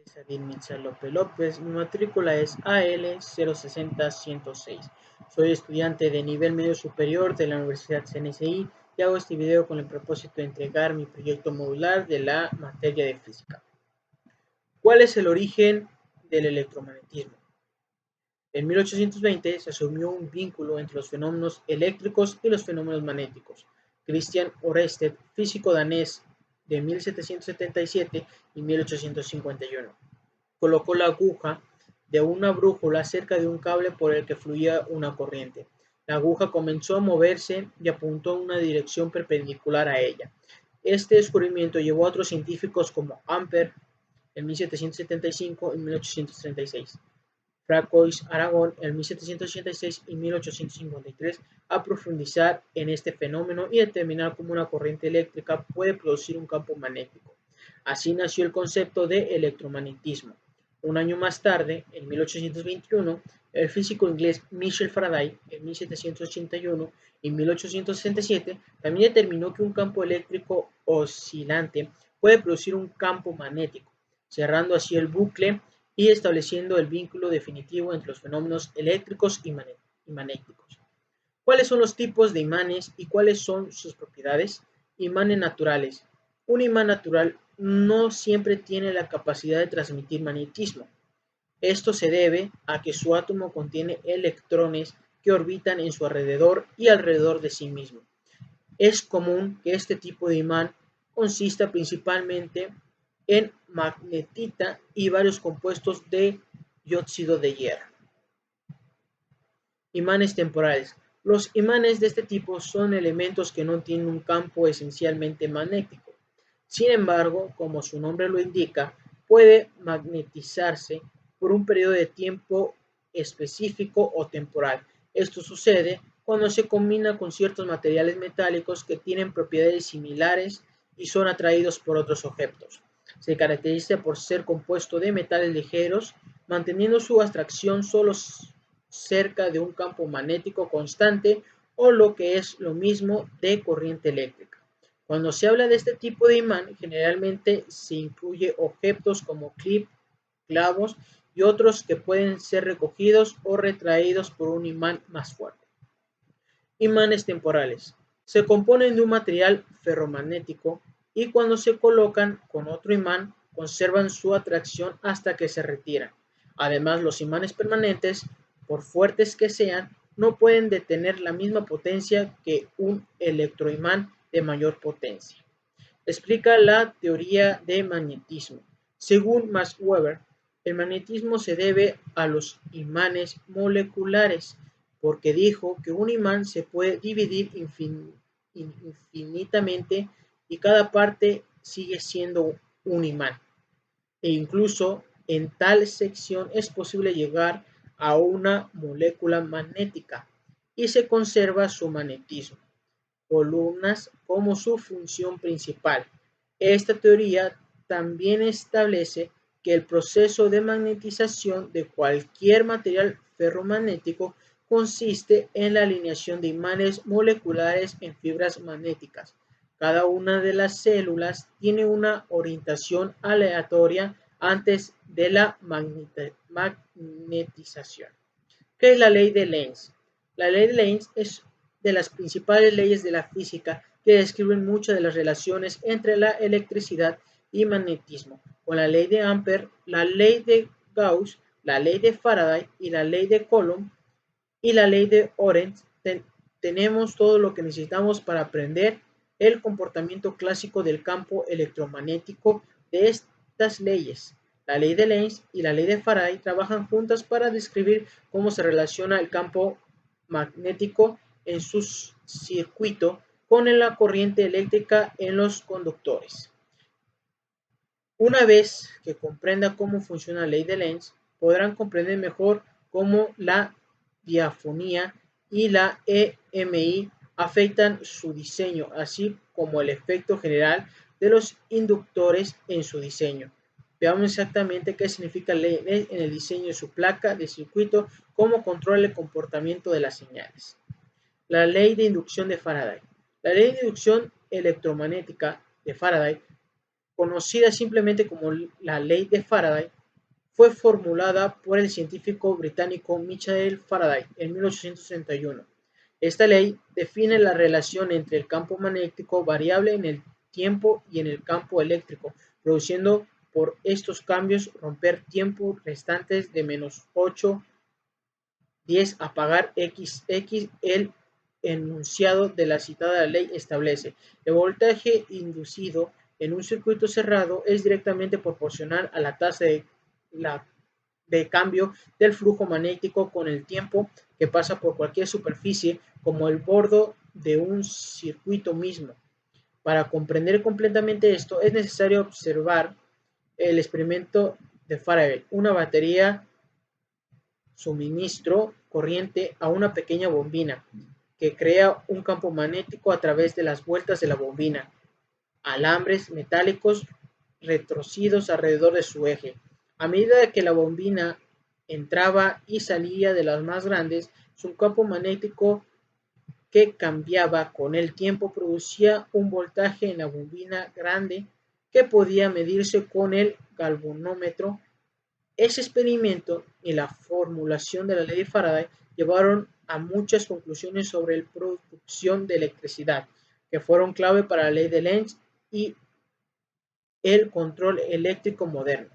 Sadin Mitzal López López, mi matrícula es AL060106. Soy estudiante de nivel medio superior de la Universidad CNSI y hago este video con el propósito de entregar mi proyecto modular de la materia de física. ¿Cuál es el origen del electromagnetismo? En 1820 se asumió un vínculo entre los fenómenos eléctricos y los fenómenos magnéticos. Christian Ørsted, físico danés de 1777 y 1851, colocó la aguja de una brújula cerca de un cable por el que fluía una corriente. La aguja comenzó a moverse y apuntó en una dirección perpendicular a ella. Este descubrimiento llevó a otros científicos como Ampère en 1775 y 1836, Francois Aragon en 1786 y 1853 a profundizar en este fenómeno y determinar cómo una corriente eléctrica puede producir un campo magnético. Así nació el concepto de electromagnetismo. Un año más tarde, en 1821, el físico inglés Michael Faraday, en 1781 y 1867, también determinó que un campo eléctrico oscilante puede producir un campo magnético, cerrando así el bucle y estableciendo el vínculo definitivo entre los fenómenos eléctricos y magnéticos. ¿Cuáles son los tipos de imanes y cuáles son sus propiedades? Imanes naturales. Un imán natural no siempre tiene la capacidad de transmitir magnetismo. Esto se debe a que su átomo contiene electrones que orbitan en su alrededor y alrededor de sí mismo. Es común que este tipo de imán consista principalmente en magnetita y varios compuestos de dióxido de hierro. Imanes temporales. Los imanes de este tipo son elementos que no tienen un campo esencialmente magnético. Sin embargo, como su nombre lo indica, puede magnetizarse por un periodo de tiempo específico o temporal. Esto sucede cuando se combina con ciertos materiales metálicos que tienen propiedades similares y son atraídos por otros objetos. Se caracteriza por ser compuesto de metales ligeros, manteniendo su atracción solo cerca de un campo magnético constante o lo que es lo mismo de corriente eléctrica. Cuando se habla de este tipo de imán, generalmente se incluye objetos como clavos y otros que pueden ser recogidos o retraídos por un imán más fuerte. Imanes temporales. Se componen de un material ferromagnético y cuando se colocan con otro imán conservan su atracción hasta que se retiran. Además, los imanes permanentes, por fuertes que sean, no pueden detener la misma potencia que un electroimán de mayor potencia. Explica la teoría de magnetismo. Según Max Weber, el magnetismo se debe a los imanes moleculares, porque dijo que un imán se puede dividir infinitamente y cada parte sigue siendo un imán. E incluso en tal sección es posible llegar a una molécula magnética y se conserva su magnetismo. Columnas como su función principal. Esta teoría también establece que el proceso de magnetización de cualquier material ferromagnético consiste en la alineación de imanes moleculares en fibras magnéticas. Cada una de las células tiene una orientación aleatoria antes de la magnetización. ¿Qué es la ley de Lenz? La ley de Lenz es de las principales leyes de la física que describen muchas de las relaciones entre la electricidad y magnetismo, con la ley de Ampère, la ley de Gauss, la ley de Faraday y la ley de Coulomb y la ley de Lorentz. Tenemos todo lo que necesitamos para aprender el comportamiento clásico del campo electromagnético de estas leyes. La ley de Lenz y la ley de Faraday trabajan juntas para describir cómo se relaciona el campo magnético en su circuito con la corriente eléctrica en los conductores. Una vez que comprenda cómo funciona la ley de Lenz, podrán comprender mejor cómo la diafonía y la EMI afectan su diseño, así como el efecto general de los inductores en su diseño. Veamos exactamente qué significa la ley en el diseño de su placa de circuito, cómo controla el comportamiento de las señales. La ley de inducción de Faraday. La ley de inducción electromagnética de Faraday, conocida simplemente como la ley de Faraday, fue formulada por el científico británico Michael Faraday en 1861. Esta ley define la relación entre el campo magnético variable en el tiempo y en el campo eléctrico, produciendo por estos cambios romper tiempo restantes de -8, 10 apagar x. El enunciado de la citada ley establece: el voltaje inducido en un circuito cerrado es directamente proporcional a la tasa de cambio del flujo magnético con el tiempo que pasa por cualquier superficie como el borde de un circuito mismo. Para comprender completamente esto, es necesario observar el experimento de Faraday. Una batería suministró corriente a una pequeña bombina que crea un campo magnético a través de las vueltas de la bombina, alambres metálicos retorcidos alrededor de su eje. A medida que la bombina entraba y salía de las más grandes, su campo magnético, que cambiaba con el tiempo, producía un voltaje en la bobina grande que podía medirse con el galvanómetro. Ese experimento y la formulación de la ley de Faraday llevaron a muchas conclusiones sobre la producción de electricidad, que fueron clave para la ley de Lenz y el control eléctrico moderno.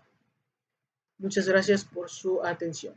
Muchas gracias por su atención.